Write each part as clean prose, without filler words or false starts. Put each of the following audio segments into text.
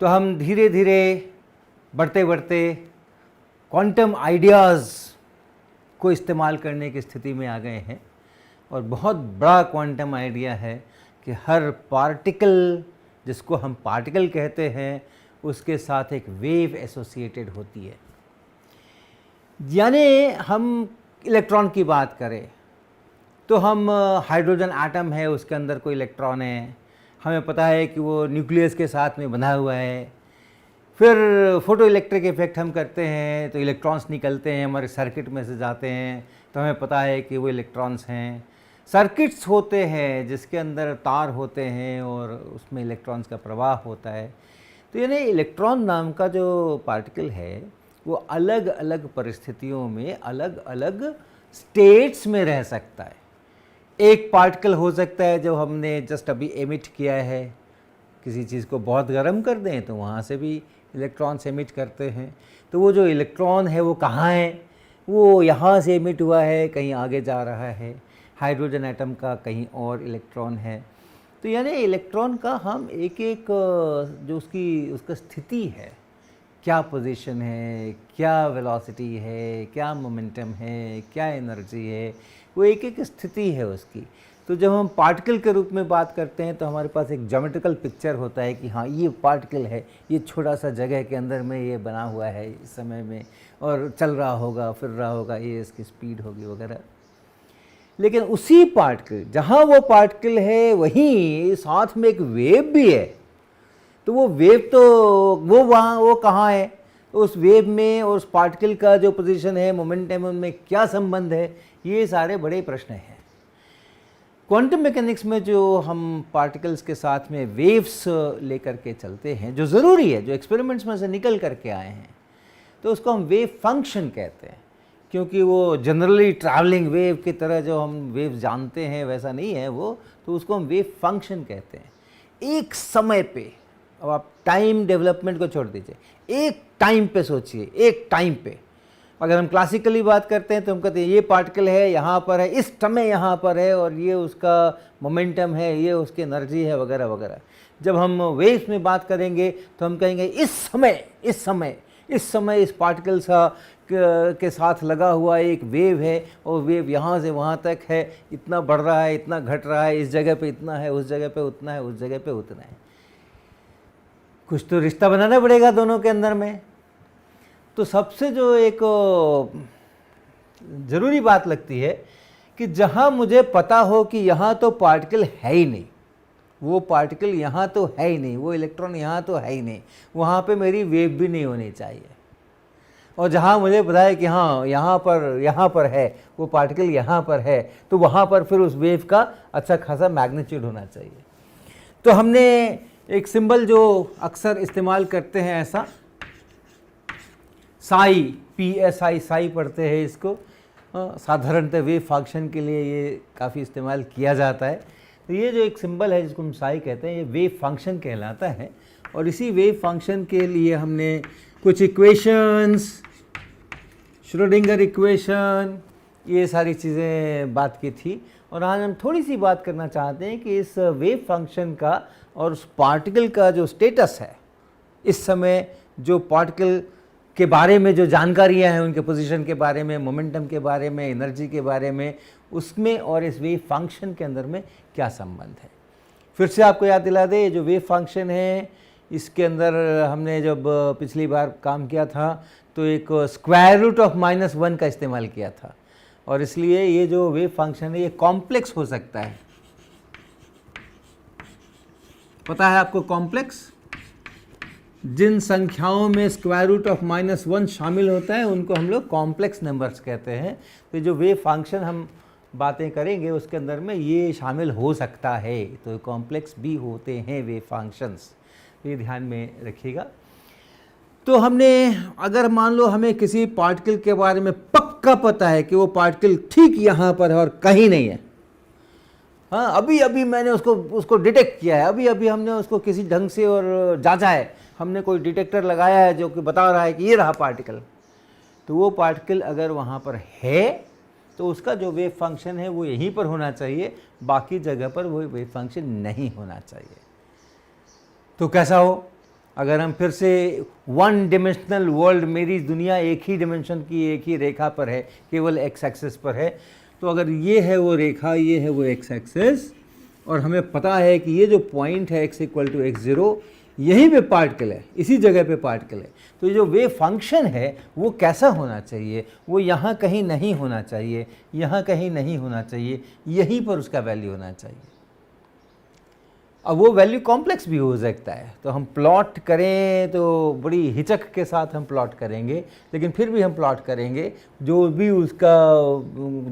तो हम धीरे धीरे बढ़ते बढ़ते क्वांटम आइडियाज़ को इस्तेमाल करने की स्थिति में आ गए हैं। और बहुत बड़ा क्वांटम आइडिया है कि हर पार्टिकल, जिसको हम पार्टिकल कहते हैं, उसके साथ एक वेव एसोसिएटेड होती है। यानी हम इलेक्ट्रॉन की बात करें तो हम हाइड्रोजन एटम है, उसके अंदर कोई इलेक्ट्रॉन है, हमें पता है कि वो न्यूक्लियस के साथ में बंधा हुआ है। फिर फोटो इलेक्ट्रिक इफेक्ट हम करते हैं तो इलेक्ट्रॉन्स निकलते हैं, हमारे सर्किट में से जाते हैं, तो हमें पता है कि वो इलेक्ट्रॉन्स हैं। सर्किट्स होते हैं जिसके अंदर तार होते हैं और उसमें इलेक्ट्रॉन्स का प्रवाह होता है। तो यानी इलेक्ट्रॉन नाम का जो पार्टिकल है वो अलग अलग परिस्थितियों में अलग अलग स्टेट्स में रह सकता है। एक पार्टिकल हो सकता है जो हमने जस्ट अभी एमिट किया है, किसी चीज़ को बहुत गर्म कर दें तो वहाँ से भी इलेक्ट्रॉन्स एमिट करते हैं। तो वो जो इलेक्ट्रॉन है वो कहाँ है, वो यहाँ से एमिट हुआ है, कहीं आगे जा रहा है। हाइड्रोजन एटम का कहीं और इलेक्ट्रॉन है। तो यानी इलेक्ट्रॉन का हम एक एक जो उसका स्थिति है, क्या पोजीशन है, क्या वेलोसिटी है, क्या मोमेंटम है, क्या एनर्जी है, वो एक एक स्थिति है उसकी। तो जब हम पार्टिकल के रूप में बात करते हैं तो हमारे पास एक ज्योमेट्रिकल पिक्चर होता है कि हाँ ये पार्टिकल है, ये छोटा सा जगह के अंदर में ये बना हुआ है इस समय में, और चल रहा होगा, फिर रहा होगा, ये इसकी स्पीड होगी वगैरह। लेकिन उसी पार्टिकल, जहाँ वो पार्टिकल है वहीं साथ में एक वेव भी है। तो वो वेव तो वो कहाँ है, उस वेव में और उस पार्टिकल का जो पोजीशन है, मोमेंटम में क्या संबंध है, ये सारे बड़े प्रश्न हैं। क्वांटम मैकेनिक्स में जो हम पार्टिकल्स के साथ में वेव्स लेकर के चलते हैं, जो ज़रूरी है, जो एक्सपेरिमेंट्स में से निकल करके आए हैं, तो उसको हम वेव फंक्शन कहते हैं। क्योंकि वो जनरली ट्रैवलिंग वेव की तरह जो हम वेव जानते हैं वैसा नहीं है वो, तो उसको हम वेव फंक्शन कहते हैं। एक समय पे, अब आप टाइम डेवलपमेंट को छोड़ दीजिए, एक टाइम पे सोचिए, एक टाइम पे अगर हम क्लासिकली बात करते हैं तो हम कहते हैं ये पार्टिकल है, यहाँ पर है, इस समय यहाँ पर है, और ये उसका मोमेंटम है, ये उसकी एनर्जी है वगैरह वगैरह। जब हम वेव्स में बात करेंगे तो हम कहेंगे इस समय इस पार्टिकल के साथ लगा हुआ एक वेव है, और वेव यहाँ से वहाँ तक है, इतना बढ़ रहा है, इतना घट रहा है, इस जगह पे इतना है, उस जगह पे उतना है, उस जगह पे उतना है। कुछ तो रिश्ता बनाना पड़ेगा दोनों के अंदर में। तो सबसे जो एक ज़रूरी बात लगती है कि जहाँ मुझे पता हो कि यहाँ तो पार्टिकल है ही नहीं, वो पार्टिकल यहाँ तो है ही नहीं, वो इलेक्ट्रॉन यहाँ तो है ही नहीं, वहाँ पे मेरी वेव भी नहीं होनी चाहिए। और जहाँ मुझे पता है कि हाँ यहाँ पर है, वो पार्टिकल यहाँ पर है, तो वहाँ पर फिर उस वेव का अच्छा खासा मैग्नीट्यूड होना चाहिए। तो हमने एक सिंबल जो अक्सर इस्तेमाल करते हैं ऐसा, साई, PSI, साई पढ़ते हैं इसको, साधारणतः वेव फंक्शन के लिए ये काफ़ी इस्तेमाल किया जाता है। तो ये जो एक सिंबल है जिसको हम साई कहते हैं, ये वेव फंक्शन कहलाता है। और इसी वेव फंक्शन के लिए हमने कुछ इक्वेशंस, श्रोडिंगर इक्वेशन, ये सारी चीज़ें बात की थी। और आज हम थोड़ी सी बात करना चाहते हैं कि इस वेव फंक्शन का और उस पार्टिकल का जो स्टेटस है, इस समय जो पार्टिकल के बारे में जो जानकारियां हैं, उनके पोजीशन के बारे में, मोमेंटम के बारे में, एनर्जी के बारे में, उसमें और इस वेव फंक्शन के अंदर में क्या संबंध है। फिर से आपको याद दिला दे, जो वेव फंक्शन है इसके अंदर हमने जब पिछली बार काम किया था तो एक स्क्वायर रूट ऑफ -1 का इस्तेमाल किया था। और इसलिए ये जो वेव फंक्शन है ये कॉम्प्लेक्स हो सकता है। पता है आपको कॉम्प्लेक्स? जिन संख्याओं में स्क्वायर रूट ऑफ -1 शामिल होता है उनको हम लोग कॉम्प्लेक्स नंबर्स कहते हैं। तो जो वेव फंक्शन हम बातें करेंगे उसके अंदर में ये शामिल हो सकता है, तो कॉम्प्लेक्स भी होते हैं वेव फंक्शंस, ये ध्यान में रखिएगा। तो हमने, अगर मान लो हमें किसी पार्टिकल के बारे में पक्का पता है कि वो पार्टिकल ठीक यहाँ पर है और कहीं नहीं है, हाँ, अभी मैंने उसको डिटेक्ट किया है, अभी हमने उसको किसी ढंग से और जांचा है, हमने कोई डिटेक्टर लगाया है जो कि बता रहा है कि ये रहा पार्टिकल, तो वो पार्टिकल अगर वहाँ पर है तो उसका जो वेव फंक्शन है वो यहीं पर होना चाहिए, बाकी जगह पर वो वेव फंक्शन नहीं होना चाहिए। तो कैसा हो? अगर हम फिर से वन डिमेंशनल वर्ल्ड, मेरी दुनिया एक ही डिमेंशन की एक ही रेखा पर है, केवल एक्स एक्सिस पर है, तो अगर ये है वो रेखा, ये है वो एक्स एक्सिस, और हमें पता है कि ये जो पॉइंट है x इक्वल टू x0, यहीं पे पार्टिकल है, इसी जगह पे पार्टिकल है, तो ये जो वेव फंक्शन है वो कैसा होना चाहिए? वो यहाँ कहीं नहीं होना चाहिए, यहाँ कहीं नहीं होना चाहिए, यहीं पर उसका वैल्यू होना चाहिए। अब वो वैल्यू कॉम्प्लेक्स भी हो सकता है, तो हम प्लॉट करें तो बड़ी हिचक के साथ हम प्लॉट करेंगे, लेकिन फिर भी हम प्लॉट करेंगे, जो भी उसका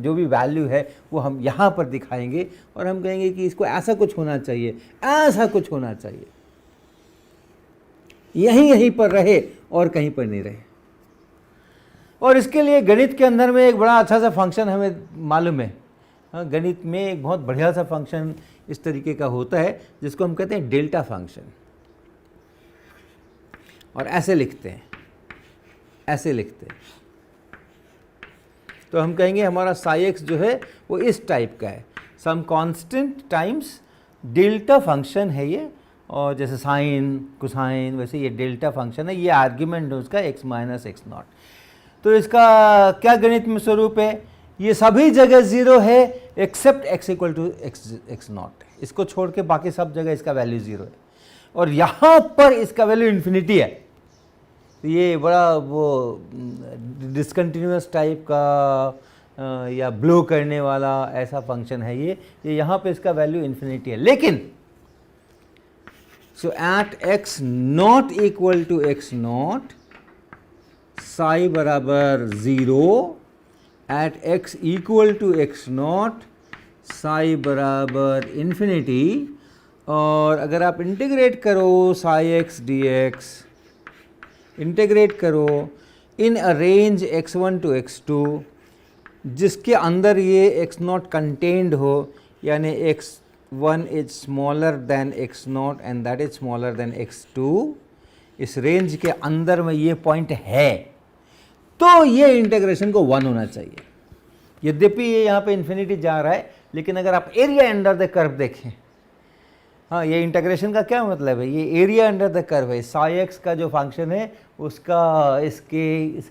जो भी वैल्यू है वो हम यहाँ पर दिखाएंगे, और हम कहेंगे कि इसको ऐसा कुछ होना चाहिए, ऐसा कुछ होना चाहिए, यहीं पर रहे और कहीं पर नहीं रहे। और इसके लिए गणित के अंदर में एक बड़ा अच्छा सा फंक्शन हमें मालूम है। हाँ, गणित में एक बहुत बढ़िया सा फंक्शन इस तरीके का होता है जिसको हम कहते हैं डेल्टा फंक्शन, और ऐसे लिखते हैं, ऐसे लिखते हैं। तो हम कहेंगे हमारा साई एक्स जो है वो इस टाइप का है, some constant times delta function है ये, और जैसे साइन कोसाइन वैसे ये डेल्टा फंक्शन है, ये आर्ग्यूमेंट है उसका x माइनस एक्स नॉट। तो इसका क्या गणित में स्वरूप है? ये सभी जगह ज़ीरो है except x equal to x naught, इसको छोड़ के बाकी सब जगह इसका वैल्यू ज़ीरो है, और यहाँ पर इसका वैल्यू इन्फिनिटी है। तो ये बड़ा वो डिसकंटिन्यूअस टाइप का या ब्लो करने वाला ऐसा फंक्शन है ये यहाँ पे इसका वैल्यू इन्फिनिटी है। लेकिन so at x not equal to x naught, psi बराबर 0, at x equal to x naught, psi बराबर इन्फिनिटी, और अगर आप इंटीग्रेट करो psi x dx, इंटीग्रेट करो इन अ रेंज x1 to x2 जिसके अंदर ये x नॉट कंटेन्ड हो, यानी x1 is smaller than x not and that is smaller than x2, इस रेंज के अंदर में ये पॉइंट है, तो ये इंटीग्रेशन को 1 होना चाहिए। यद्यपि ये यहाँ पे इन्फिनिटी जा रहा है, लेकिन अगर आप एरिया अंडर द कर्व देखें, हाँ, ये इंटीग्रेशन का क्या मतलब है? ये एरिया अंडर द कर्व है, साई एक्स का जो फंक्शन है उसका इस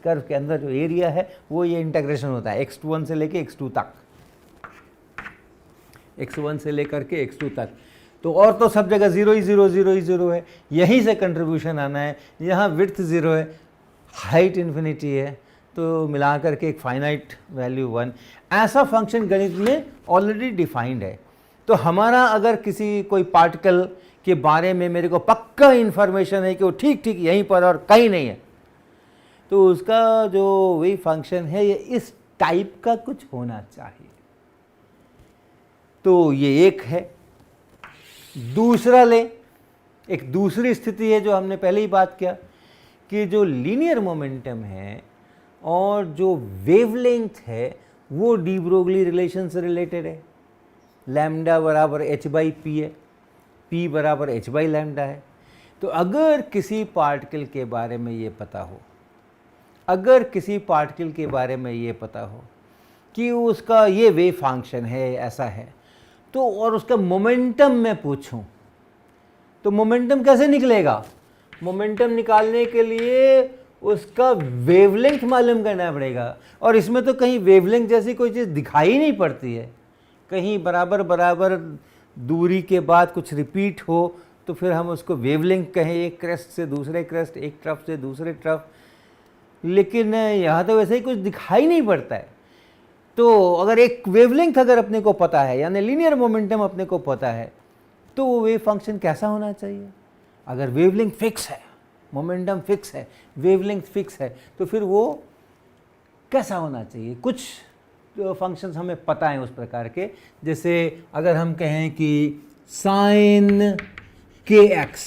कर्व के अंदर जो एरिया है वो ये इंटीग्रेशन होता है x1 से लेके x2 तक, x1 से लेकर के x2 तक। तो और तो सब जगह ज़ीरो ही ज़ीरो, ज़ीरो ही ज़ीरो है, यहीं से कंट्रीब्यूशन आना है। यहाँ विड्थ ज़ीरो है, हाइट इन्फिनिटी है, तो मिला करके एक फाइनाइट वैल्यू 1। ऐसा फंक्शन गणित में ऑलरेडी डिफाइंड है। तो हमारा अगर किसी कोई पार्टिकल के बारे में मेरे को पक्का इन्फॉर्मेशन है कि वो ठीक ठीक यहीं पर और कहीं नहीं है, तो उसका जो वही फंक्शन है ये इस टाइप का कुछ होना चाहिए। तो ये एक है। दूसरा ले, एक दूसरी स्थिति है जो हमने पहले ही बात किया कि जो लीनियर मोमेंटम है और जो वेवलेंथ है वो डी ब्रोगली रिलेशन से रिलेटेड है। लैम्डा बराबर h बाई पी है, p बराबर h बाई लैम्डा है। तो अगर किसी पार्टिकल के बारे में ये पता हो, अगर किसी पार्टिकल के बारे में ये पता हो कि उसका ये वेव फंक्शन है, ऐसा है, तो और उसका मोमेंटम मैं पूछूं, तो मोमेंटम कैसे निकलेगा? मोमेंटम निकालने के लिए उसका वेवलेंथ मालूम करना पड़ेगा, और इसमें तो कहीं वेवलेंथ जैसी कोई चीज़ दिखाई नहीं पड़ती है। कहीं बराबर बराबर दूरी के बाद कुछ रिपीट हो तो फिर हम उसको वेवलेंथ कहें, एक क्रेस्ट से दूसरे क्रेस्ट, एक ट्रफ से दूसरे ट्रफ, लेकिन यहाँ तो वैसे ही कुछ दिखाई नहीं पड़ता है। तो अगर एक वेवलेंथ अगर अपने को पता है, यानी लीनियर मोमेंटम अपने को पता है, तो वो वेव फंक्शन कैसा होना चाहिए? अगर वेवलेंथ फिक्स है, मोमेंटम फिक्स है, वेवलेंथ फिक्स है, तो फिर वो कैसा होना चाहिए? कुछ फंक्शंस हमें पता है उस प्रकार के, जैसे अगर हम कहें कि साइन के एक्स,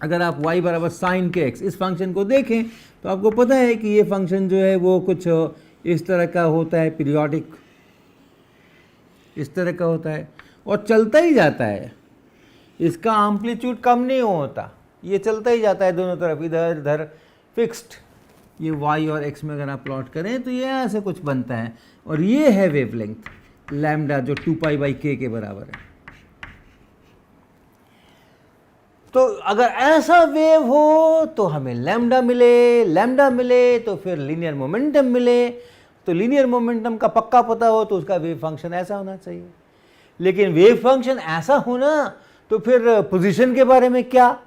अगर आप y बराबर साइन के एक्स इस फंक्शन को देखें तो आपको पता है कि ये फंक्शन जो है वो कुछ इस तरह का होता है, पीरियोडिक इस तरह का होता है और चलता ही जाता है। इसका एम्पलीट्यूड कम नहीं होता, ये चलता ही जाता है दोनों तरफ, इधर उधर फिक्स्ड। ये y और x में अगर आप प्लॉट करें तो ये ऐसे कुछ बनता है, और ये है वेवलेंथ लैम्डा जो 2 पाई बाई k के बराबर है। तो अगर ऐसा वेव हो तो हमें लैम्डा मिले तो फिर लीनियर मोमेंटम मिले। तो लीनियर मोमेंटम का पक्का पता हो तो उसका वेव फंक्शन ऐसा होना चाहिए। लेकिन वेव फंक्शन ऐसा होना तो फिर पोजीशन के बारे में क्या?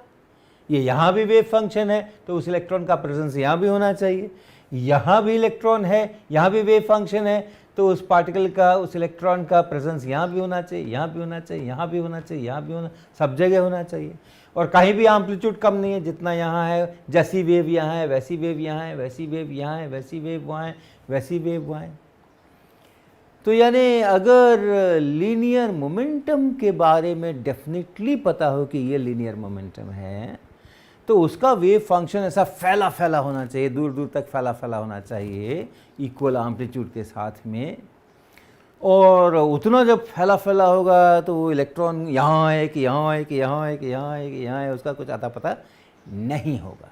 ये यहाँ भी वेव फंक्शन है तो उस इलेक्ट्रॉन का प्रेजेंस यहाँ भी होना चाहिए। यहाँ भी इलेक्ट्रॉन है, यहाँ भी वेव फंक्शन है, तो उस पार्टिकल का, उस इलेक्ट्रॉन का प्रेजेंस यहाँ भी होना चाहिए, यहाँ भी होना चाहिए, यहाँ भी होना चाहिए, यहाँ भी होना, सब जगह होना चाहिए। और कहीं भी एम्पलीट्यूड कम नहीं है जितना यहाँ है। जैसी वेव यहाँ है वैसी वेव यहाँ है, वैसी वेव यहाँ है, वैसी वेव वहाँ है, वैसी वेव वहाँ है। तो यानी अगर लीनियर मोमेंटम के बारे में डेफिनेटली पता हो कि ये लीनियर मोमेंटम है तो उसका वेव फंक्शन ऐसा फैला फैला होना चाहिए, दूर दूर तक फैला फैला होना चाहिए इक्वल एम्पलीट्यूड के साथ में। और उतना जब फैला फैला होगा तो वो इलेक्ट्रॉन यहाँ है कि यहाँ है कि यहाँ है कि यहाँ है कि यहाँ है, उसका कुछ आता पता नहीं होगा।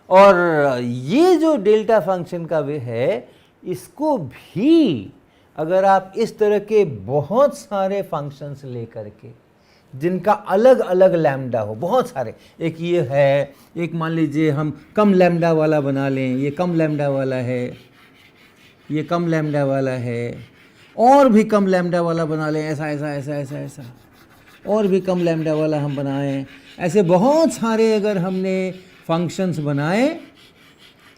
और ये जो डेल्टा फंक्शन का वे है, इसको भी अगर आप इस तरह के बहुत सारे फंक्शंस लेकर के जिनका अलग अलग लैम्डा हो, बहुत सारे, एक ये है, एक मान लीजिए हम कम लैम्डा वाला बना लें, ये कम लैम्डा वाला है, ये कम लैम्डा वाला है, और भी कम लैम्डा वाला बना लें, ऐसा ऐसा ऐसा ऐसा ऐसा, और भी कम लैम्डा वाला हम बनाएं। ऐसे बहुत सारे अगर हमने फंक्शंस बनाए,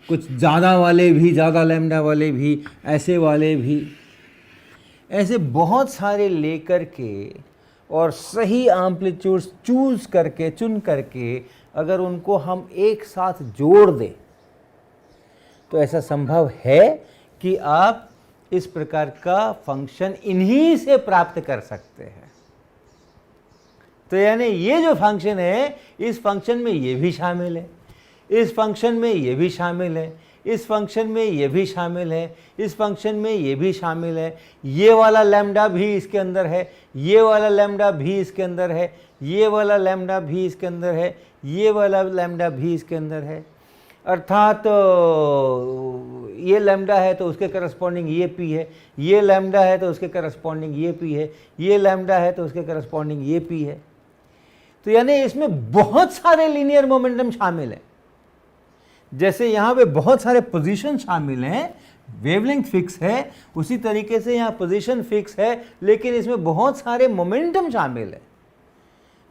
कुछ ज़्यादा वाले भी, ज़्यादा लैम्डा वाले भी, ऐसे वाले भी, ऐसे बहुत सारे लेकर के और सही एम्पलीट्यूड चूज़ करके, चुन करके अगर उनको हम एक साथ जोड़ दें तो ऐसा संभव है कि आप इस प्रकार का फंक्शन इन्हीं से प्राप्त कर सकते हैं। तो यानी ये जो फंक्शन है, इस फंक्शन में ये भी शामिल है, इस फंक्शन में ये भी शामिल है, इस फंक्शन में ये भी शामिल है, इस फंक्शन में ये भी शामिल है, ये वाला लैम्डा भी इसके अंदर है, ये वाला लैम्डा भी इसके अंदर है, ये वाला लैम्डा भी इसके अंदर है, ये वाला लैम्डा भी इसके अंदर है। अर्थात ये लैम्डा है तो उसके करस्पॉन्डिंग ये पी है, ये लैम्डा है तो उसके करस्पॉन्डिंग ये पी है, ये लैम्डा है तो उसके करस्पॉन्डिंग ये पी है। तो यानी इसमें बहुत सारे लीनियर मोमेंटम शामिल हैं। जैसे यहाँ पे बहुत सारे पोजीशन शामिल हैं, वेवलेंथ फिक्स है, उसी तरीके से यहाँ पोजीशन फिक्स है, लेकिन इसमें बहुत सारे मोमेंटम शामिल है।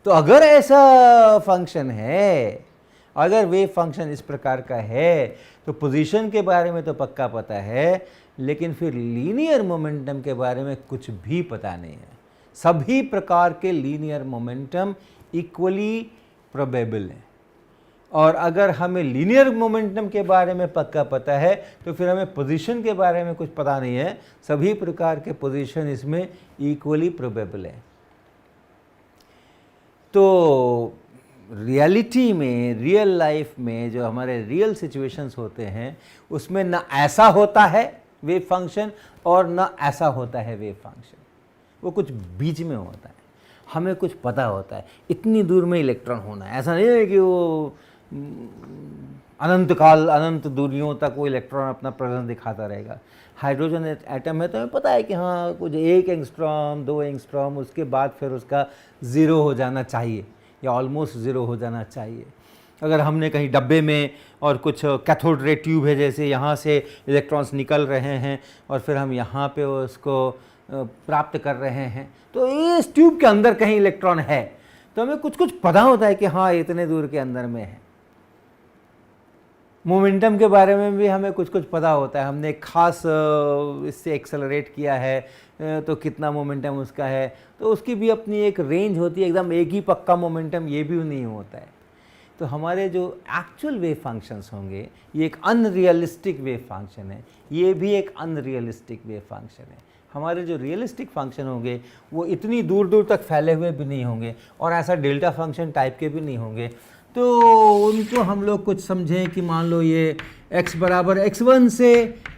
तो अगर ऐसा फंक्शन है, अगर वेव फंक्शन इस प्रकार का है, तो पोजीशन के बारे में तो पक्का पता है, लेकिन फिर लीनियर मोमेंटम के बारे में कुछ भी पता नहीं है। सभी प्रकार के लीनियर मोमेंटम इक्वली प्रोबेबल हैं। और अगर हमें लीनियर मोमेंटम के बारे में पक्का पता है तो फिर हमें पोजीशन के बारे में कुछ पता नहीं है। सभी प्रकार के पोजीशन इसमें इक्वली प्रोबेबल है। तो रियलिटी में, रियल लाइफ में जो हमारे रियल सिचुएशंस होते हैं, उसमें ना ऐसा होता है वेव फंक्शन और ना ऐसा होता है वेव फंक्शन, वो कुछ बीच में होता है। हमें कुछ पता होता है इतनी दूर में इलेक्ट्रॉन होना है, ऐसा नहीं है कि वो अनंत काल, अनंत दूरियों तक वो इलेक्ट्रॉन अपना प्रेजेंस दिखाता रहेगा। हाइड्रोजन एटम है तो हमें पता है कि हाँ कुछ 1 एंगस्ट्रॉम 2 एंगस्ट्रॉम, उसके बाद फिर उसका ज़ीरो हो जाना चाहिए या ऑलमोस्ट ज़ीरो हो जाना चाहिए। अगर हमने कहीं डब्बे में और कुछ कैथोड रे ट्यूब है, जैसे यहाँ से इलेक्ट्रॉन्स निकल रहे हैं और फिर हम यहाँ पे उसको प्राप्त कर रहे हैं, तो इस ट्यूब के अंदर कहीं इलेक्ट्रॉन है, तो हमें कुछ कुछ पता होता है कि हाँ इतने दूर के अंदर में है। मोमेंटम के बारे में भी हमें कुछ कुछ पता होता है, हमने खास इससे एक्सेलरेट किया है तो कितना मोमेंटम उसका है, तो उसकी भी अपनी एक रेंज होती है। एकदम एक ही पक्का मोमेंटम ये भी नहीं होता है। तो हमारे जो एक्चुअल वेव फंक्शंस होंगे, ये एक अनरियलिस्टिक वेव फंक्शन है, ये भी एक अनरियलिस्टिक वेव फंक्शन है। हमारे जो रियलिस्टिक फंक्शन होंगे वो इतनी दूर दूर तक फैले हुए भी नहीं होंगे और ऐसा डेल्टा फंक्शन टाइप के भी नहीं होंगे। तो उनको हम लोग कुछ समझें कि मान लो ये x बराबर x1 से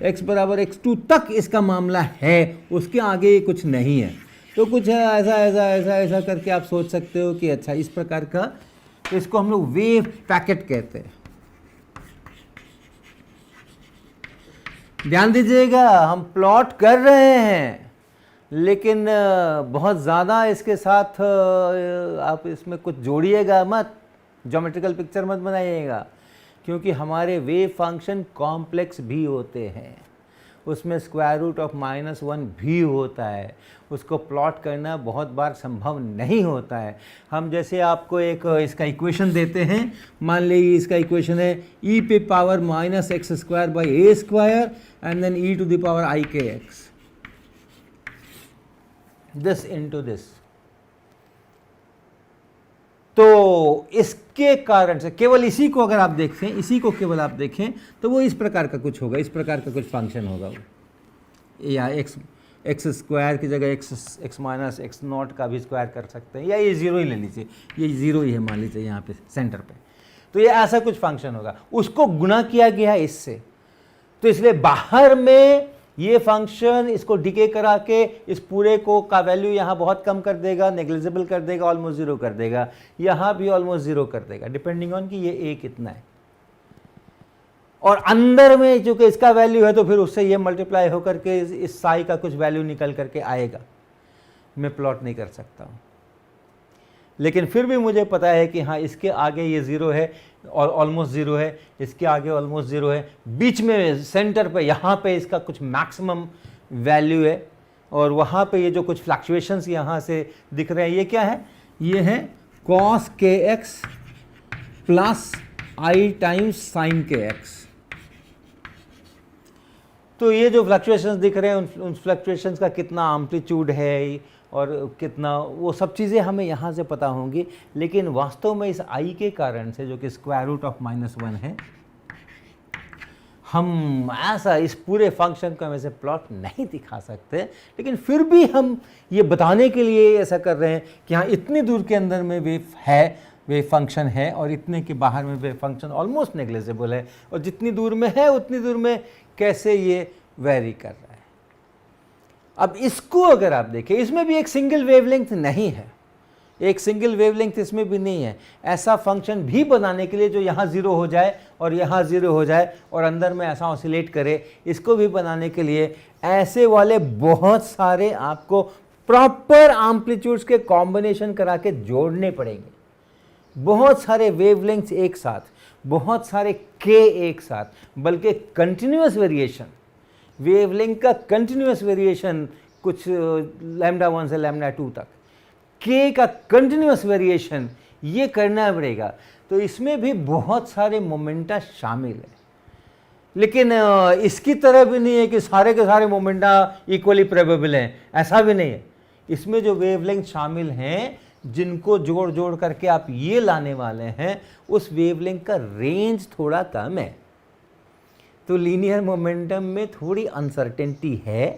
x बराबर x2 तक इसका मामला है, उसके आगे कुछ नहीं है। तो कुछ ऐसा ऐसा ऐसा ऐसा करके आप सोच सकते हो कि अच्छा इस प्रकार का, तो इसको हम लोग वेव पैकेट कहते हैं। ध्यान दीजिएगा, हम प्लॉट कर रहे हैं, लेकिन बहुत ज़्यादा इसके साथ आप इसमें कुछ जोड़िएगा मत, ज्योमेट्रिकल पिक्चर मत बनाइएगा, क्योंकि हमारे वेव फंक्शन कॉम्प्लेक्स भी होते हैं, उसमें स्क्वायर रूट ऑफ -1 भी होता है, उसको प्लॉट करना बहुत बार संभव नहीं होता है। हम जैसे आपको एक इसका इक्वेशन देते हैं, मान लीजिए इसका इक्वेशन है e पे power -x² a² and then e to the power ikx, this into this. तो इसके कारण से केवल इसी को अगर आप देखें, इसी को केवल आप देखें तो वो इस प्रकार का कुछ होगा, इस प्रकार का कुछ फंक्शन होगा वो, या x² की जगह x माइनस x0 का भी स्क्वायर कर सकते हैं, या ये 0 ही ले लीजिए, ये 0 ही है मान लीजिए यहाँ पे सेंटर पे, तो ये ऐसा कुछ फंक्शन होगा, उसको गुणा किया गया है इससे, तो इसलिए बाहर में ये फंक्शन इसको डिके करा के इस पूरे को का वैल्यू यहाँ बहुत कम कर देगा, नेग्लिजिबल कर देगा, ऑलमोस्ट जीरो कर देगा, यहाँ भी ऑलमोस्ट जीरो कर देगा, डिपेंडिंग ऑन कि ये ए कितना है। और अंदर में चूंकि इसका वैल्यू है तो फिर उससे ये मल्टीप्लाई होकर के इस साई का कुछ वैल्यू निकल करके आएगा। मैं प्लॉट नहीं कर सकता हूँ, लेकिन फिर भी मुझे पता है कि हाँ इसके आगे ये ज़ीरो है और ऑलमोस्ट ज़ीरो है, इसके आगे ऑलमोस्ट ज़ीरो है, बीच में सेंटर पे यहाँ पे इसका कुछ मैक्सिमम वैल्यू है, और वहाँ पे ये जो कुछ फ्लक्चुएशंस यहाँ से दिख रहे हैं ये क्या है, ये है cos kx plus i times sign kx। तो ये जो फ्लक्चुएशंस दिख रहे हैं उन फ्लक्चुएशंस का कितना एम्पलीट्यूड है और कितना, वो सब चीज़ें हमें यहाँ से पता होंगी, लेकिन वास्तव में इस i के कारण से जो कि स्क्वायर रूट ऑफ -1 है, हम ऐसा इस पूरे फंक्शन को हम ऐसे प्लॉट नहीं दिखा सकते, लेकिन फिर भी हम ये बताने के लिए ऐसा कर रहे हैं कि हाँ इतनी दूर के अंदर में वेव फंक्शन है और इतने के बाहर में वेव फंक्शन ऑलमोस्ट नेग्लिजिबल है, और जितनी दूर में है उतनी दूर में कैसे ये वेरी कर रहा है। अब इसको अगर आप देखें, इसमें भी एक सिंगल वेवलेंथ नहीं है, एक सिंगल वेवलेंथ इसमें भी नहीं है। ऐसा फंक्शन भी बनाने के लिए जो यहाँ ज़ीरो हो जाए और यहाँ ज़ीरो हो जाए और अंदर में ऐसा ऑसिलेट करे, इसको भी बनाने के लिए ऐसे वाले बहुत सारे आपको प्रॉपर एम्पलीट्यूड्स के कॉम्बिनेशन करा के जोड़ने पड़ेंगे, बहुत सारे वेवलेंथ्स एक साथ, बहुत सारे के एक साथ, बल्कि कंटिन्यूअस वेरिएशन, वेवलेंथ का कंटिन्यूअस वेरिएशन कुछ λ1 से λ2 तक, के का कंटिन्यूअस वेरिएशन, ये करना पड़ेगा। तो इसमें भी बहुत सारे मोमेंटा शामिल है, लेकिन इसकी तरह भी नहीं है कि सारे के सारे मोमेंटा इक्वली प्रोबेबल हैं, ऐसा भी नहीं है। इसमें जो वेवलेंथ शामिल हैं जिनको जोड़ जोड़ करके आप ये लाने वाले हैं, उस वेवलेंथ का रेंज थोड़ा कम है। तो लीनियर मोमेंटम में थोड़ी अनसर्टेनिटी है,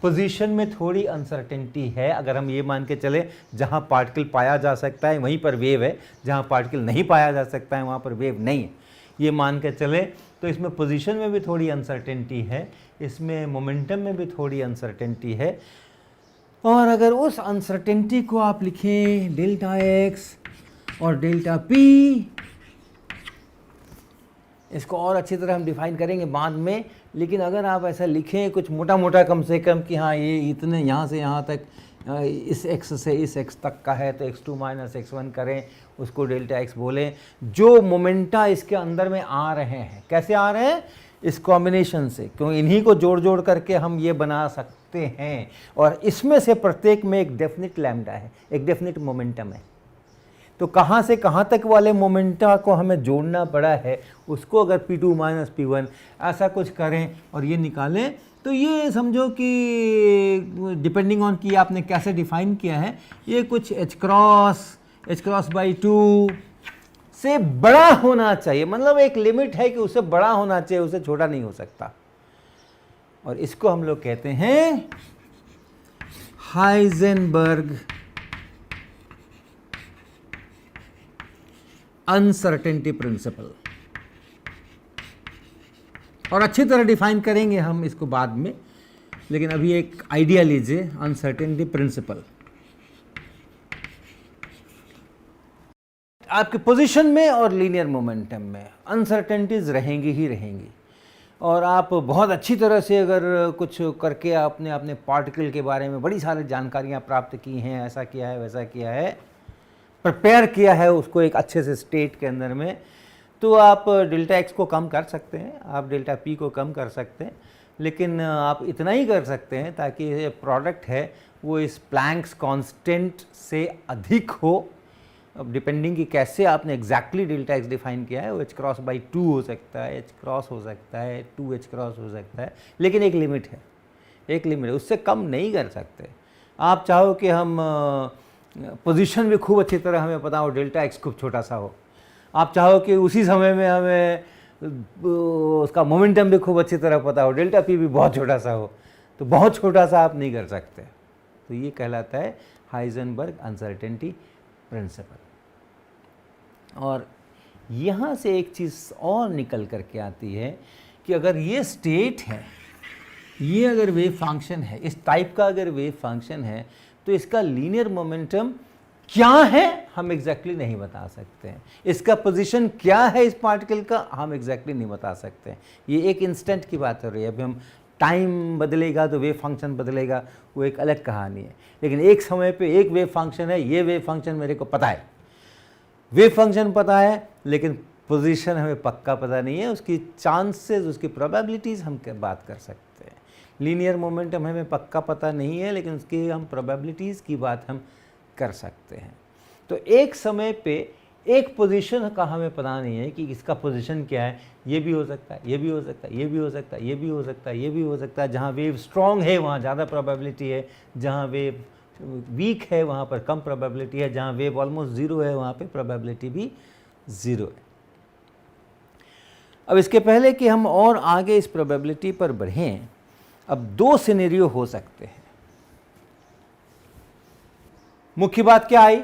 पोजीशन में थोड़ी अनसर्टेनिटी है। अगर हम ये मान के चले जहाँ पार्टिकल पाया जा सकता है वहीं पर वेव है, जहाँ पार्टिकल नहीं पाया जा सकता है वहाँ पर वेव नहीं है, ये मान के चले, तो इसमें पोजीशन में भी थोड़ी अनसर्टेनिटी है, इसमें मोमेंटम में भी थोड़ी अनसर्टेनिटी है। और अगर उस अनसर्टेनिटी को आप लिखें डेल्टा एक्स और डेल्टा पी, इसको और अच्छी तरह हम डिफाइन करेंगे बाद में, लेकिन अगर आप ऐसा लिखें कुछ मोटा मोटा कम से कम कि हाँ ये इतने यहाँ से यहाँ तक इस x से इस x तक का है, तो x2 माइनस x1 करें, उसको डेल्टा x बोलें। जो मोमेंटा इसके अंदर में आ रहे हैं, कैसे आ रहे हैं, इस कॉम्बिनेशन से, क्योंकि इन्हीं को जोड़ जोड़ करके हम ये बना सकते हैं, और इसमें से प्रत्येक में एक डेफिनिट लैम्डा है, एक डेफिनिट मोमेंटम है। तो कहाँ से कहाँ तक वाले मोमेंटा को हमें जोड़ना पड़ा है, उसको अगर P2 माइनस P1 ऐसा कुछ करें और ये निकालें, तो ये समझो कि डिपेंडिंग ऑन कि आपने कैसे डिफाइन किया है, ये कुछ h क्रॉस बाई 2 से बड़ा होना चाहिए, मतलब एक लिमिट है कि उससे बड़ा होना चाहिए, उससे छोटा नहीं हो सकता। और इसको हम लोग कहते हैं हाइजेनबर्ग अनसर्टेनिटी प्रिंसिपल, और अच्छी तरह डिफाइन करेंगे हम इसको बाद में, लेकिन अभी एक आइडिया लीजिए अनसर्टेनिटी प्रिंसिपल। आपके पोजीशन में और लीनियर मोमेंटम में अनसर्टेनिटीज रहेंगी ही रहेंगी, और आप बहुत अच्छी तरह से अगर कुछ करके आपने अपने पार्टिकल के बारे में बड़ी सारी जानकारियाँ प्राप्त की हैं, ऐसा किया है वैसा किया है, प्रिपेयर किया है उसको एक अच्छे से स्टेट के अंदर में, तो आप डेल्टा एक्स को कम कर सकते हैं, आप डेल्टा पी को कम कर सकते हैं, लेकिन आप इतना ही कर सकते हैं ताकि ये प्रोडक्ट है वो इस प्लैंक्स कांस्टेंट से अधिक हो। अब डिपेंडिंग कि कैसे आपने एग्जैक्टली डेल्टा एक्स डिफाइन किया है, वो एच क्रॉस बाई 2 हो सकता है, एच क्रॉस हो सकता है, 2 एच क्रॉस हो सकता है, लेकिन एक लिमिट है, एक लिमिट है, उससे कम नहीं कर सकते। आप चाहो कि हम पोजीशन भी खूब अच्छी तरह हमें पता हो, डेल्टा एक्स खूब छोटा सा हो, आप चाहो कि उसी समय में हमें उसका मोमेंटम भी खूब अच्छी तरह पता हो, डेल्टा पी भी बहुत छोटा सा हो, तो बहुत छोटा सा आप नहीं कर सकते। तो ये कहलाता है हाइजेनबर्ग अनसर्टेनिटी प्रिंसिपल। और यहाँ से एक चीज़ और निकल करके आती है कि अगर ये स्टेट है, ये अगर वेव फंक्शन है, इस टाइप का अगर वेव फंक्शन है, तो इसका लीनियर मोमेंटम क्या है हम एग्जैक्टली नहीं बता सकते हैं। इसका पोजीशन क्या है इस पार्टिकल का हम एग्जैक्टली नहीं बता सकते हैं। ये एक इंस्टेंट की बात हो रही है। अभी हम टाइम बदलेगा तो वेव फंक्शन बदलेगा, वो एक अलग कहानी है। लेकिन एक समय पे एक वेव फंक्शन है, ये वेव फंक्शन मेरे को पता है, वेव फंक्शन पता है, लेकिन पोजीशन हमें पक्का पता नहीं है। उसकी चांसेस, उसकी प्रोबेबिलिटीज़ हम बात कर सकते हैं। लीनियर मोमेंटम हमें पक्का पता नहीं है, लेकिन उसकी हम प्रोबेबिलिटीज़ की बात हम कर सकते हैं। तो एक समय पे एक पोजीशन का हमें पता नहीं है कि इसका पोजीशन क्या है। ये भी हो सकता है, ये भी हो सकता है, ये भी हो सकता है, ये भी हो सकता है, ये भी हो सकता है। जहाँ वेव स्ट्रॉन्ग है वहाँ ज़्यादा प्रोबेबिलिटी है, जहाँ वेव वीक है वहाँ पर कम प्रोबेबिलिटी है, जहाँ वेव ऑलमोस्ट ज़ीरो है वहाँ पे प्रोबेबिलिटी भी ज़ीरो है। अब इसके पहले कि हम और आगे इस प्रोबेबिलिटी पर बढ़ें, अब दो सिनेरियो हो सकते हैं। मुख्य बात क्या आई,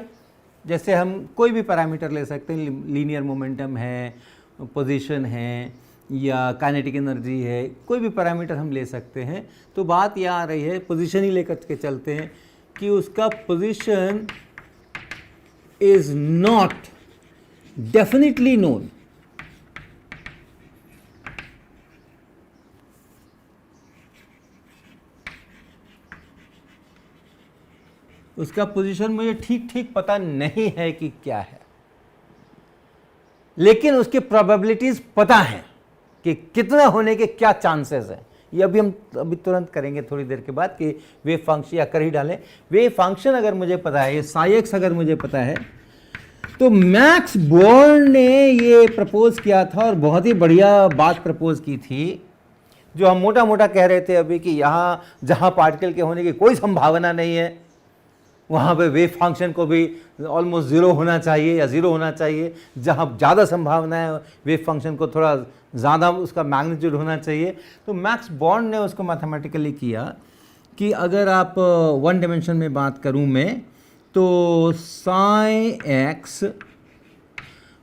जैसे हम कोई भी पैरामीटर ले सकते हैं, लीनियर मोमेंटम है, पोजीशन है, या काइनेटिक एनर्जी है, कोई भी पैरामीटर हम ले सकते हैं। तो बात यह आ रही है, पोजीशन ही लेकर के चलते हैं कि उसका position is not definitely known. उसका पोजीशन मुझे ठीक ठीक पता नहीं है कि क्या है, लेकिन उसकी प्रोबेबिलिटीज पता है कि कितना होने के क्या चांसेस हैं। ये हम अभी तुरंत करेंगे थोड़ी देर के बाद कि वेव फंक्शन, या कर ही डालें। वेव फंक्शन अगर मुझे पता है, ये साई एक्स अगर मुझे पता है, तो मैक्स बोर्न ने ये प्रपोज किया था और बहुत ही बढ़िया बात प्रपोज की थी, जो हम मोटा मोटा कह रहे थे अभी कि यहाँ जहाँ पार्टिकल के होने की कोई संभावना नहीं है, वहाँ पे वेव फंक्शन को भी ऑलमोस्ट ज़ीरो होना चाहिए या ज़ीरो होना चाहिए। जहाँ ज़्यादा संभावना है वेव फंक्शन को थोड़ा ज़्यादा उसका मैग्नीट्यूड होना चाहिए। तो मैक्स बॉर्न ने उसको मैथमेटिकली किया कि अगर आप वन डायमेंशन में बात करूँ मैं, तो साई एक्स,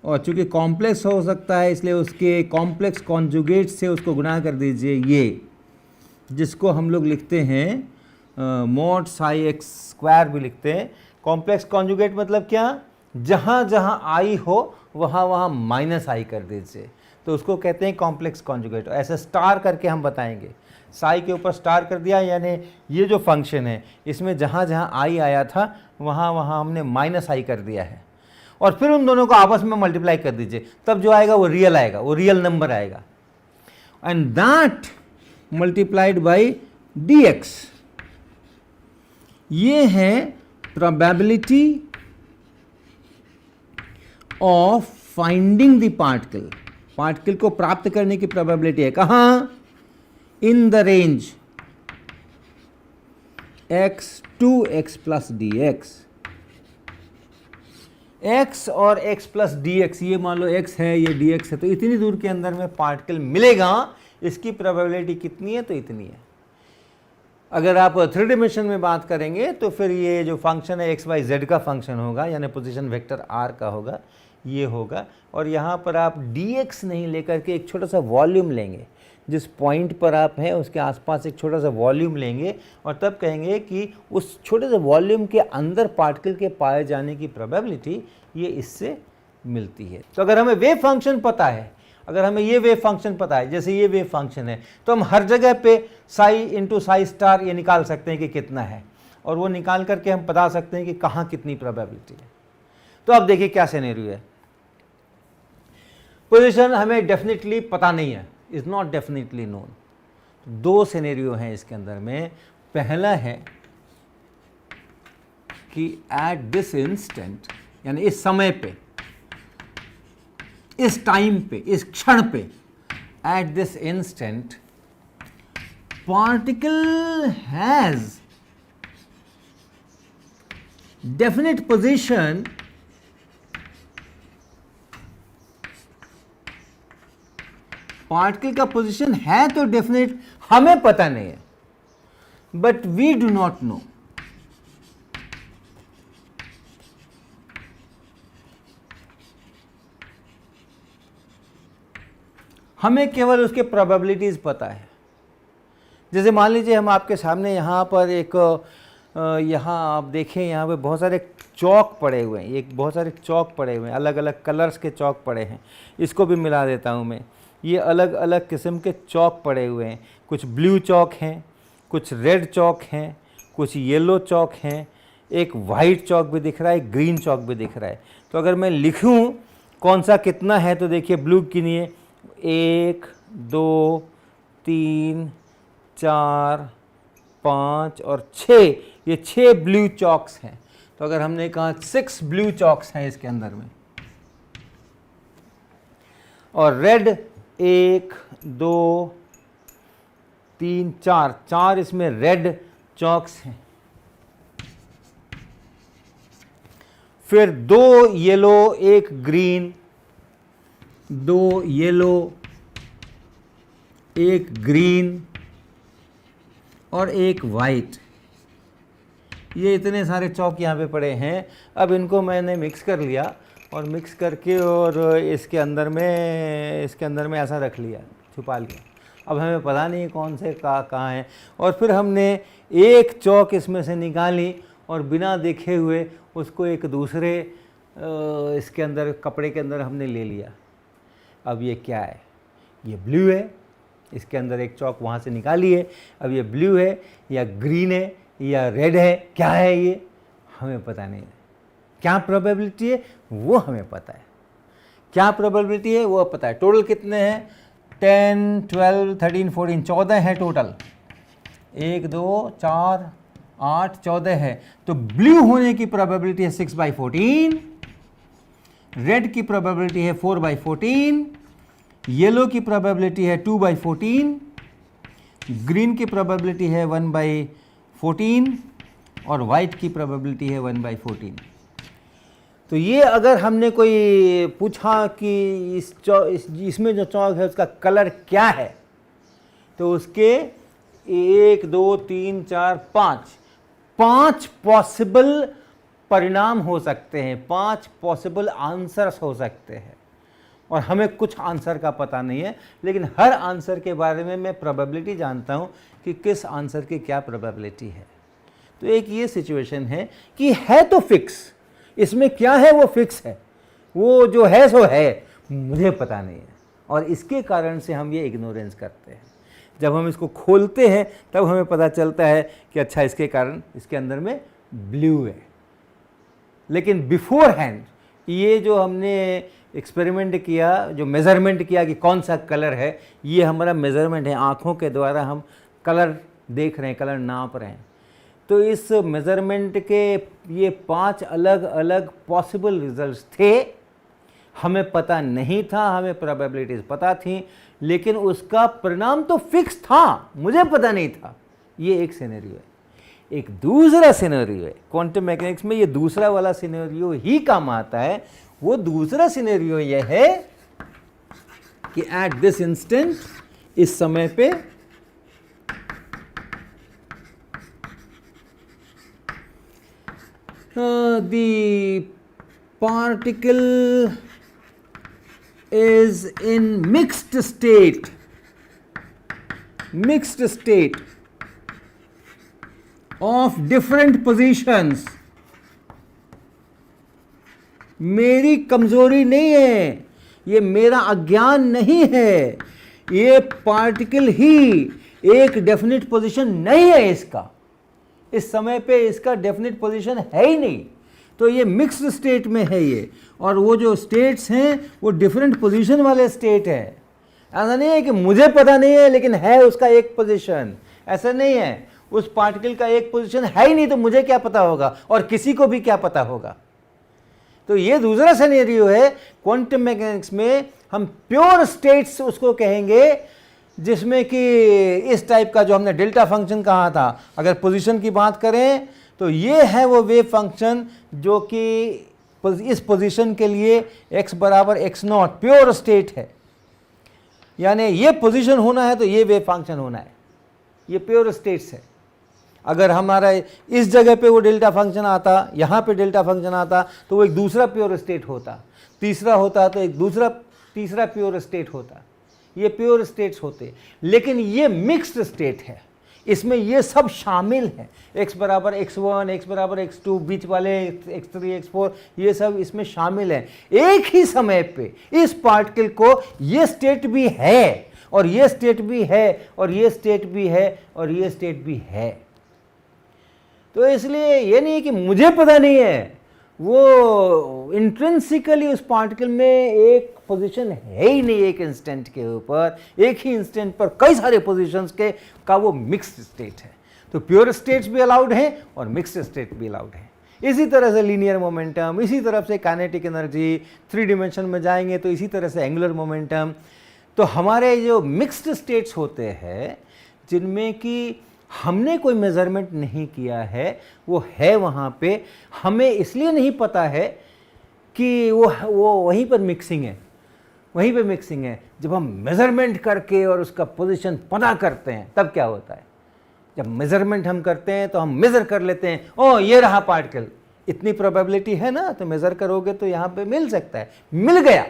और चूँकि कॉम्प्लेक्स हो सकता है इसलिए उसके कॉम्प्लेक्स कॉन्जुगेट से उसको गुना कर दीजिए, ये जिसको हम लोग लिखते हैं मॉड साई एक्स स्क्वायर भी लिखते हैं। कॉम्प्लेक्स कॉन्जुगेट मतलब क्या, जहाँ जहाँ आई हो वहाँ वहाँ माइनस आई कर दीजिए, तो उसको कहते हैं कॉम्प्लेक्स कॉन्जुगेट। ऐसे स्टार करके हम बताएंगे, साई के ऊपर स्टार कर दिया, यानी ये जो फंक्शन है इसमें जहाँ जहाँ आई आया था वहाँ वहाँ हमने माइनस आई कर दिया है, और फिर उन दोनों को आपस में मल्टीप्लाई कर दीजिए, तब जो आएगा वो रियल आएगा, वो रियल नंबर आएगा। And that multiplied by D x, ये है probability of finding the particle. Particle को प्राप्त करने की प्रोबेबिलिटी है, कहाँ, in the range x to x plus D x. x और x प्लस डी एक्स, ये मान लो x है, ये dx है, तो इतनी दूर के अंदर में पार्टिकल मिलेगा, इसकी प्रोबेबिलिटी कितनी है, तो इतनी है। अगर आप थ्री डायमेंशन में बात करेंगे तो फिर ये जो फंक्शन है एक्स वाई जेड का फंक्शन होगा, यानी पोजीशन वेक्टर आर का होगा, ये होगा। और यहाँ पर आप dx नहीं लेकर के एक छोटा सा वॉल्यूम लेंगे, जिस पॉइंट पर आप हैं उसके आसपास एक छोटा सा वॉल्यूम लेंगे, और तब कहेंगे कि उस छोटे से वॉल्यूम के अंदर पार्टिकल के पाए जाने की प्रोबेबिलिटी ये इससे मिलती है। तो अगर हमें वेव फंक्शन पता है अगर हमें ये वेव फंक्शन पता है, जैसे ये वेव फंक्शन है, तो हम हर जगह पे साई इंटू साई स्टार ये निकाल सकते हैं कि कितना है, और वो निकाल करके हम बता सकते हैं कि कहाँ कितनी प्रोबेबिलिटी है। तो अब देखिए क्या सिनेरियो है। पोजीशन हमें डेफिनेटली पता नहीं है, इज नॉट डेफिनेटली नोन। दो सिनेरियो हैं इसके अंदर में। पहला है कि एट दिस इंस्टेंट, यानी इस समय पे, इस टाइम पे, इस क्षण पे, at this instant particle has definite position particle का पोजीशन है तो डेफिनेट, हमें पता नहीं है, but we do not know. हमें केवल उसके प्रोबेबिलिटीज पता है। जैसे मान लीजिए हम आपके सामने यहाँ पर एक, यहाँ आप देखें, यहाँ पे बहुत सारे चौक पड़े हुए हैं, एक बहुत सारे चौक पड़े हुए हैं, अलग अलग कलर्स के चौक पड़े हैं। इसको भी मिला देता हूँ मैं। ये अलग अलग किस्म के चौक पड़े हुए हैं, कुछ ब्लू चौक हैं, कुछ रेड चौक हैं, कुछ येलो चौक हैं, एक वाइट चौक भी दिख रहा है, ग्रीन चौक भी दिख रहा है। तो अगर मैं लिखूं कौन सा कितना है, तो देखिए ब्लू गिनिए, 1 2 3 4 5 और 6, ये 6 ब्लू चौक्स हैं। तो अगर हमने कहा 6 ब्लू चौक्स हैं इसके अंदर में, और रेड 1 2 3 4, 4 इसमें रेड चौक्स हैं। फिर 2 येलो 1 ग्रीन, 2 येलो 1 ग्रीन और 1 वाइट। ये इतने सारे चौक यहाँ पे पड़े हैं। अब इनको मैंने मिक्स कर लिया, और मिक्स करके और इसके अंदर में ऐसा रख लिया, छुपा लिया। अब हमें पता नहीं कौन से कहाँ है। और फिर हमने एक चौक इसमें से निकाली और बिना देखे हुए उसको एक दूसरे इसके अंदर, कपड़े के अंदर हमने ले लिया। अब ये क्या है? ये ब्लू है। इसके अंदर एक चौक वहाँ से निकाली है। अब ये ब्लू है या ग्रीन है या रेड है, क्या है ये हमें पता नहीं है। क्या प्रोबेबिलिटी है वो हमें पता है, क्या प्रोबेबिलिटी है वो पता है। टोटल कितने हैं? 10 12 13 14, 14 है टोटल। 1 2 4 8 14 है। तो ब्लू होने की प्रोबेबिलिटी है 6/14, रेड की प्रोबेबिलिटी है 4/14, येलो की प्रोबेबिलिटी है 2/14, ग्रीन की प्रोबेबिलिटी है 1/14 और वाइट की प्रोबेबिलिटी है 1/14। तो ये अगर हमने कोई पूछा कि इसमें जो चौक है उसका कलर क्या है, तो उसके 1 2 3 4 5 पॉसिबल परिणाम हो सकते हैं, 5 पॉसिबल आंसर्स हो सकते हैं। और हमें कुछ आंसर का पता नहीं है, लेकिन हर आंसर के बारे में मैं प्रोबेबिलिटी जानता हूं कि किस आंसर की क्या प्रोबेबिलिटी है। तो एक ये सिचुएशन है कि है तो फिक्स, इसमें क्या है वो फिक्स है, वो जो है सो है, मुझे पता नहीं है। और इसके कारण से हम ये इग्नोरेंस करते हैं। जब हम इसको खोलते हैं तब हमें पता चलता है कि अच्छा इसके कारण इसके अंदर में ब्लू है। लेकिन बिफोर हैंड ये जो हमने एक्सपेरिमेंट किया, जो मेज़रमेंट किया कि कौन सा कलर है, ये हमारा मेज़रमेंट है। आँखों के द्वारा हम कलर देख रहे हैं, कलर नाप रहे हैं। तो इस मेज़रमेंट के ये 5 अलग अलग पॉसिबल रिजल्ट्स थे। हमें पता नहीं था, हमें प्रोबेबिलिटीज़ पता थी, लेकिन उसका परिणाम तो फिक्स था, मुझे पता नहीं था। ये एक सिनेरियो है। एक दूसरा सिनेरियो है क्वांटम मैकेनिक्स में, ये दूसरा वाला सिनेरियो ही काम आता है। वो दूसरा सिनेरियो ये है कि एट दिस इंस्टेंट, इस समय पे the particle is in mixed state of different positions। मेरी कमजोरी नहीं है, ये मेरा अज्ञान नहीं है, ये पार्टिकल ही एक डेफिनेट पोजीशन नहीं है इसका, इस समय पे इसका डेफिनेट पोजीशन है ही नहीं, तो ये मिक्स्ड स्टेट में है ये। और वो जो स्टेट्स हैं वो डिफरेंट पोजीशन वाले स्टेट है। ऐसा नहीं है कि मुझे पता नहीं है लेकिन है उसका एक पोजीशन, ऐसा नहीं है। उस पार्टिकल का एक पोजीशन है ही नहीं तो मुझे क्या पता होगा और किसी को भी क्या पता होगा। तो ये दूसरा सिनेरियो है क्वांटम मैकेनिक्स में, हम प्योर स्टेट्स उसको कहेंगे, जिसमें कि इस टाइप का जो हमने डेल्टा फंक्शन कहा था, अगर पोजीशन की बात करें तो ये है वो वेव फंक्शन जो कि इस पोजीशन के लिए x बराबर x0 प्योर स्टेट है, यानी ये पोजीशन होना है तो ये वेव फंक्शन होना है, ये प्योर स्टेट्स है। अगर हमारा इस जगह पे वो डेल्टा फंक्शन आता, यहाँ पे डेल्टा फंक्शन आता तो वो एक दूसरा प्योर स्टेट होता, तीसरा होता तो एक दूसरा तीसरा प्योर स्टेट होता, ये प्योर स्टेट्स होते। लेकिन ये मिक्स्ड स्टेट है, इसमें ये सब शामिल है, x बराबर x1, x बराबर x2, बीच वाले x3, x4, ये सब इसमें शामिल है। एक ही समय पे इस पार्टिकल को ये स्टेट भी है और ये स्टेट भी है और ये स्टेट भी है और ये स्टेट भी है। तो इसलिए ये नहीं है कि मुझे पता नहीं है, वो इंट्रिंसिकली उस पार्टिकल में एक पोजीशन है ही नहीं, एक इंस्टेंट के ऊपर, एक ही इंस्टेंट पर कई सारे पोजीशंस के का वो मिक्स्ड स्टेट है। तो प्योर स्टेट्स भी अलाउड हैं और मिक्स्ड स्टेट भी अलाउड है। इसी तरह से लीनियर मोमेंटम, इसी तरह से काइनेटिक एनर्जी, 3 डिमेंशन में जाएंगे तो इसी तरह से एंगुलर मोमेंटम। तो हमारे जो मिक्स्ड स्टेट्स होते हैं जिनमें कि हमने कोई मेज़रमेंट नहीं किया है, वो है वहाँ पे, हमें इसलिए नहीं पता है कि वो वहीं पर मिक्सिंग है, वहीं पे मिक्सिंग है। जब हम मेज़रमेंट करके और उसका पोजीशन पता करते हैं तब क्या होता है, जब मेज़रमेंट हम करते हैं तो हम मेज़र कर लेते हैं, ओ ये रहा पार्टिकल, इतनी प्रोबेबिलिटी है ना, तो मेज़र करोगे तो यहाँ पे मिल सकता है, मिल गया।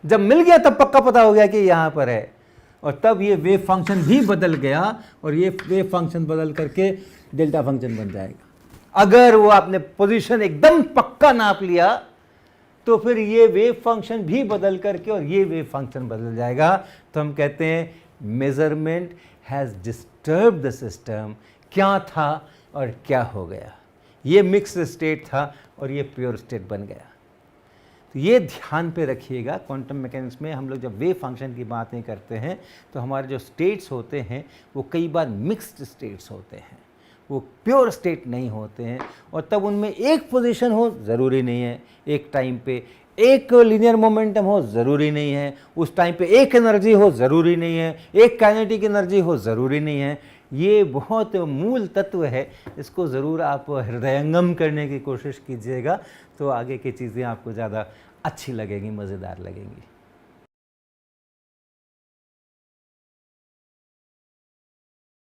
जब मिल गया तब पक्का पता हो गया कि यहाँ पर है, और तब ये वेव फंक्शन भी बदल गया और ये वेव फंक्शन बदल करके डेल्टा फंक्शन बन जाएगा। अगर वो आपने पोजीशन एकदम पक्का नाप लिया तो फिर ये वेव फंक्शन भी बदल करके और ये वेव फंक्शन बदल जाएगा। तो हम कहते हैं measurement has disturb the system, क्या था और क्या हो गया, ये मिक्स्ड स्टेट था और ये प्योर स्टेट बन गया। तो ये ध्यान पे रखिएगा, क्वांटम मैकेनिक्स में हम लोग जब वेव फंक्शन की बातें करते हैं तो हमारे जो स्टेट्स होते हैं वो कई बार मिक्स्ड स्टेट्स होते हैं, वो प्योर स्टेट नहीं होते हैं। और तब उनमें एक पोजीशन हो ज़रूरी नहीं है, एक टाइम पे एक लीनियर मोमेंटम हो ज़रूरी नहीं है, उस टाइम पे एक एनर्जी हो ज़रूरी नहीं है, एक काइनेटिक एनर्जी हो ज़रूरी नहीं है। ये बहुत मूल तत्व है, इसको ज़रूर आप हृदयंगम करने की कोशिश कीजिएगा, तो आगे की चीज़ें आपको ज़्यादा अच्छी लगेंगी, मज़ेदार लगेंगी।